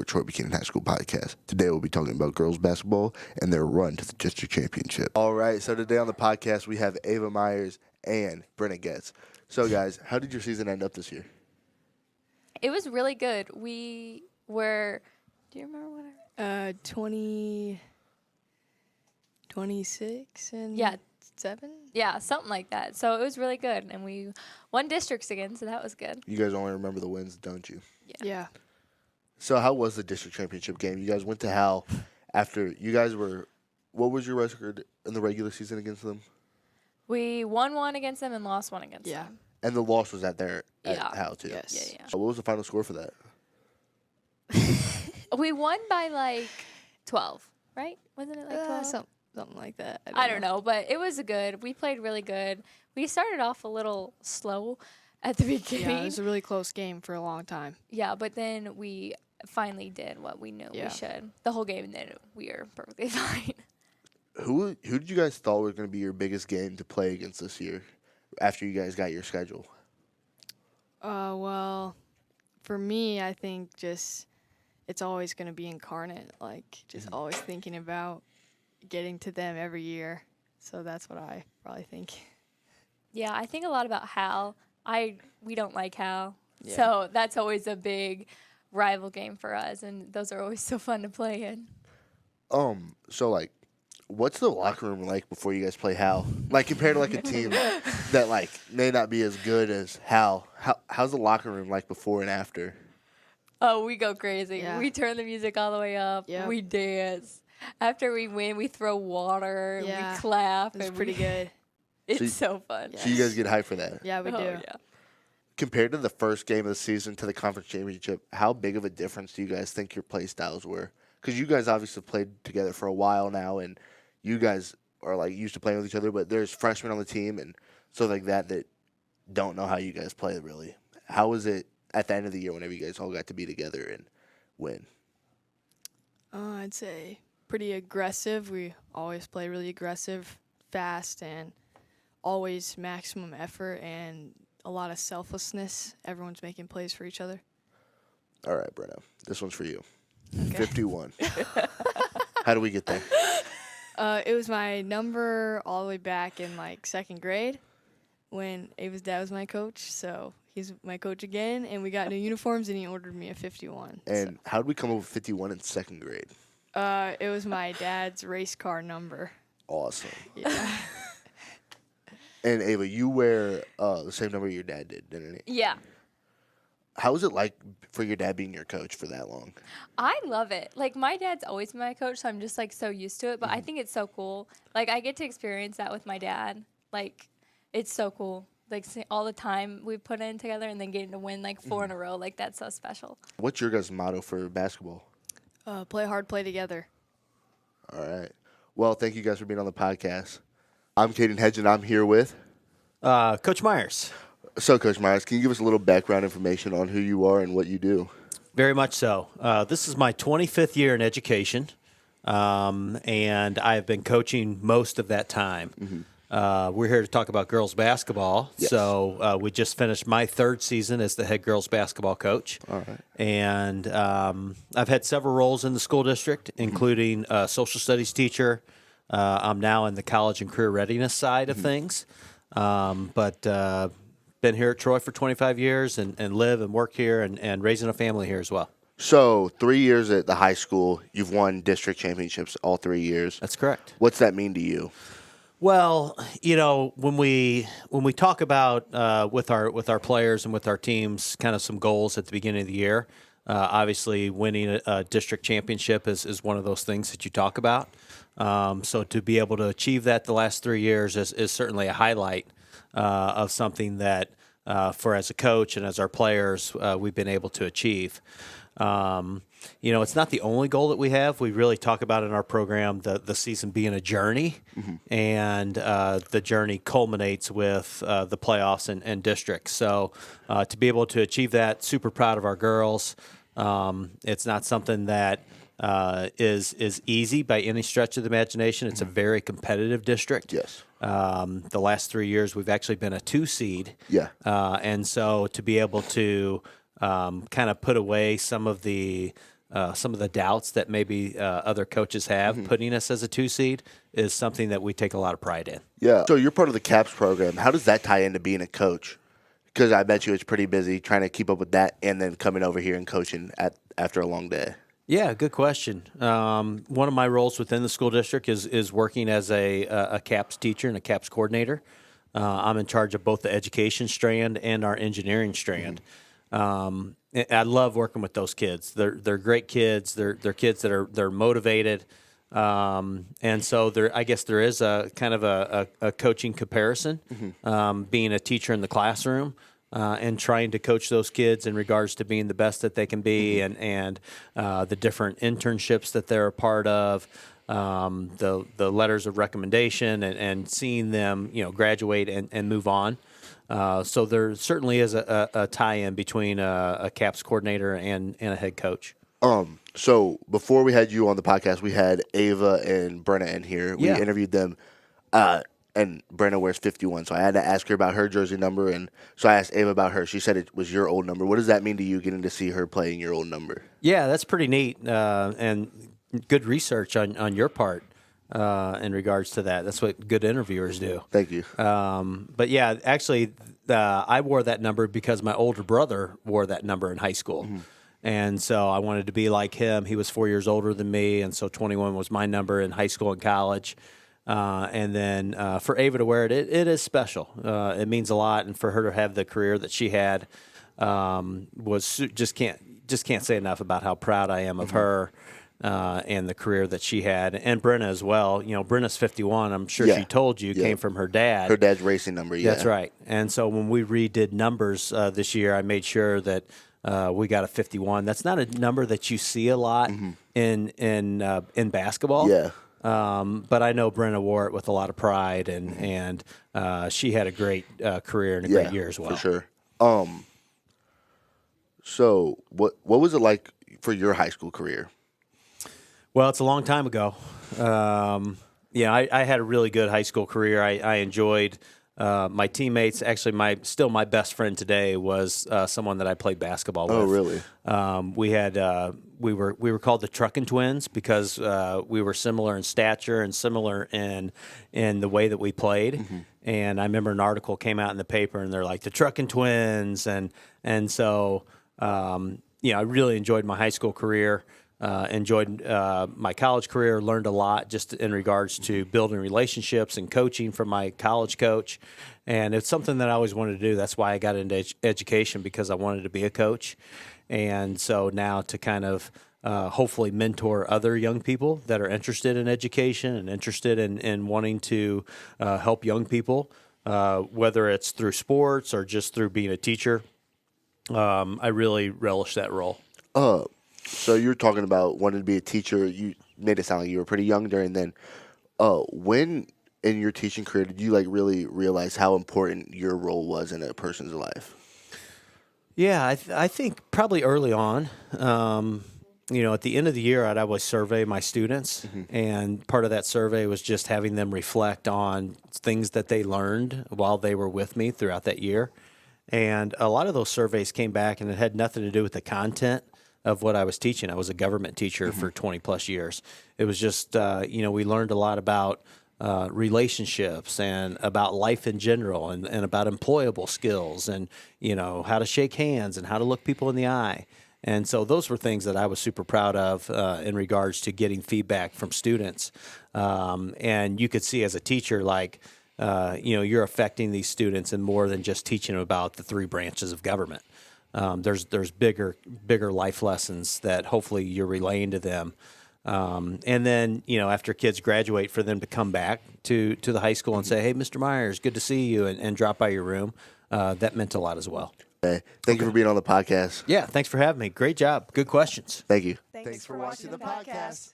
Troy Buchanan High School podcast. Today we'll be talking about girls basketball and their run to the district championship. All right, so today on the podcast we have Ava Myers and Brenna Getz. So guys, how did your season end up this year? It was really good. We were, do you remember what 26 and Yeah. 7? Yeah, something like that. So it was really good, and we won districts again, so that was good. You guys only remember the wins, don't you? Yeah. So how was the district championship game? You guys went to Hal after you guys were, what was your record in the regular season against them? We won one against them and lost one against Yeah. them. And the loss was at Yeah. Hal too. Yes. Yeah. So what was the final score for that? We won by like 12, right? Wasn't it like 12? Something like that. I don't know, but it was good. We played really good. We started off a little slow at the beginning. Yeah, it was a really close game for a long time. Yeah, but then we finally did what we knew we should. The whole game, and then we were perfectly fine. Who did you guys thought was going to be your biggest game to play against this year after you guys got your schedule? Well, for me, I think just it's always going to be Incarnate. Like, just always thinking about getting to them every year. So that's what I probably think. Yeah, I think a lot about Hal. We don't like Hal, Yeah. so that's always a big rival game for us, and those are always so fun to play in. So like, what's the locker room like before you guys play Hal? Like compared to like a team that like may not be as good as Hal. How's the locker room like before and after? Oh, we go crazy. Yeah. We turn the music all the way up. Yep. We dance. After we win, we throw water. Yeah. We clap. It's and pretty good. It's so fun. Yeah. So you guys get hyped for that. Yeah, we do. Yeah. Compared to the first game of the season to the conference championship, how big of a difference do you guys think your play styles were? Because you guys obviously played together for a while now, and you guys are like used to playing with each other. But there's freshmen on the team and stuff like that don't know how you guys play really. How was it at the end of the year whenever you guys all got to be together and win? I'd say pretty aggressive. We always play really aggressive, fast, and always maximum effort and a lot of selflessness. Everyone's making plays for each other. All right, Brenna, this one's for you. Okay. 51. How do we get there? It was my number all the way back in like second grade when Ava's dad was my coach. So he's my coach again, and we got new uniforms, and he ordered me a 51. And how did we come up with 51 in second grade? It was my dad's race car number. Awesome. Yeah. And Ava, you wear the same number your dad did, didn't he? Yeah. How was it like for your dad being your coach for that long? I love it. Like, my dad's always been my coach, so I'm just, like, so used to it. But I think it's so cool. Like, I get to experience that with my dad. Like, it's so cool. Like, all the time we put in together and then getting to win, like, 4 in a row. Like, that's so special. What's your guys' motto for basketball? Play hard, play together. All right. Well, thank you guys for being on the podcast. I'm Caden Hedge, and I'm here with... Coach Myers. So, Coach Myers, can you give us a little background information on who you are and what you do? Very much so. This is my 25th year in education, and I've been coaching most of that time. We're here to talk about girls basketball. Yes. So we just finished my third season as the head girls basketball coach. All right. And I've had several roles in the school district, including a social studies teacher. I'm now in the college and career readiness side of things. But been here at Troy for 25 years and live and work here and raising a family here as well. So, 3 years at the high school, you've won district championships all 3 years. That's correct. What's that mean to you? Well, you know, when we talk about with our players and with our teams, kind of some goals at the beginning of the year. Obviously, winning a district championship is one of those things that you talk about. So to be able to achieve that the last 3 years is certainly a highlight of something that for as a coach and as our players we've been able to achieve. You know, it's not the only goal that we have. We really talk about in our program the season being a journey, and the journey culminates with the playoffs and districts. So to be able to achieve that, super proud of our girls. It's not something that is easy by any stretch of the imagination. It's a very competitive district. Yes. The last 3 years, we've actually been a 2 seed. Yeah. And so to be able to kind of put away some of the some of the doubts that maybe other coaches have putting us as a 2 seed is something that we take a lot of pride in. Yeah. So you're part of the CAPS program. How does that tie into being a coach? Because I bet you it's pretty busy trying to keep up with that and then coming over here and coaching after a long day. Yeah, good question. One of my roles within the school district is working as a CAPS teacher and a CAPS coordinator. I'm in charge of both the education strand and our engineering strand. I love working with those kids. They're great kids. They're kids that they're motivated. And so I guess there is a kind of a coaching comparison, being a teacher in the classroom, and trying to coach those kids in regards to being the best that they can be, and the different internships that they're a part of, the letters of recommendation, and seeing them, graduate and move on. So there certainly is a tie-in between a CAPS coordinator and a head coach. So before we had you on the podcast, we had Ava and Brenna in here. We interviewed them, and Brenna wears 51. So I had to ask her about her jersey number, and so I asked Ava about her. She said it was your old number. What does that mean to you, getting to see her playing your old number? Yeah, that's pretty neat, and good research on your part in regards to that. That's what good interviewers do. Thank you. But yeah, actually, I wore that number because my older brother wore that number in high school. And so I wanted to be like him. He was 4 years older than me, and so 21 was my number in high school and college. And then for Ava to wear it, it is special. It means a lot, and for her to have the career that she had was just can't say enough about how proud I am of her and the career that she had, and Brenna as well. Brenna's 51. I'm sure she told you came from her dad. Her dad's racing number. Yeah, that's right. And so when we redid numbers this year, I made sure that we got a 51. That's not a number that you see a lot in basketball. Yeah. But I know Brenna wore it with a lot of pride, and she had a great career and a great year as well. For sure. So what was it like for your high school career? Well, it's a long time ago. I had a really good high school career. I enjoyed my teammates. Actually, my best friend today was someone that I played basketball with. Oh, really? We were called the Truckin' Twins because we were similar in stature and similar in the way that we played. And I remember an article came out in the paper, and they're like the Truckin' Twins, and so I really enjoyed my high school career. Enjoyed my college career, learned a lot just in regards to building relationships and coaching from my college coach. And it's something that I always wanted to do. That's why I got into education, because I wanted to be a coach. And so now to kind of hopefully mentor other young people that are interested in education and interested in wanting to help young people, whether it's through sports or just through being a teacher. I really relish that role. So you're talking about wanting to be a teacher. You made it sound like you were pretty young during then. When in your teaching career did you really realize how important your role was in a person's life? Yeah, I think probably early on. At the end of the year, I'd always survey my students, and part of that survey was just having them reflect on things that they learned while they were with me throughout that year. And a lot of those surveys came back, and it had nothing to do with the content of what I was teaching. I was a government teacher for 20 plus years. It was just, we learned a lot about relationships and about life in general, and about employable skills, and, how to shake hands and how to look people in the eye. And so those were things that I was super proud of in regards to getting feedback from students. And you could see as a teacher, you're affecting these students in more than just teaching them about the 3 branches of government. There's bigger life lessons that hopefully you're relaying to them. And then, after kids graduate, for them to come back to the high school and say, "Hey, Mr. Myers, good to see you," and drop by your room, that meant a lot as well. Okay. Thank you for being on the podcast. Yeah, thanks for having me. Great job. Good questions. Thank you. Thanks for watching the podcast.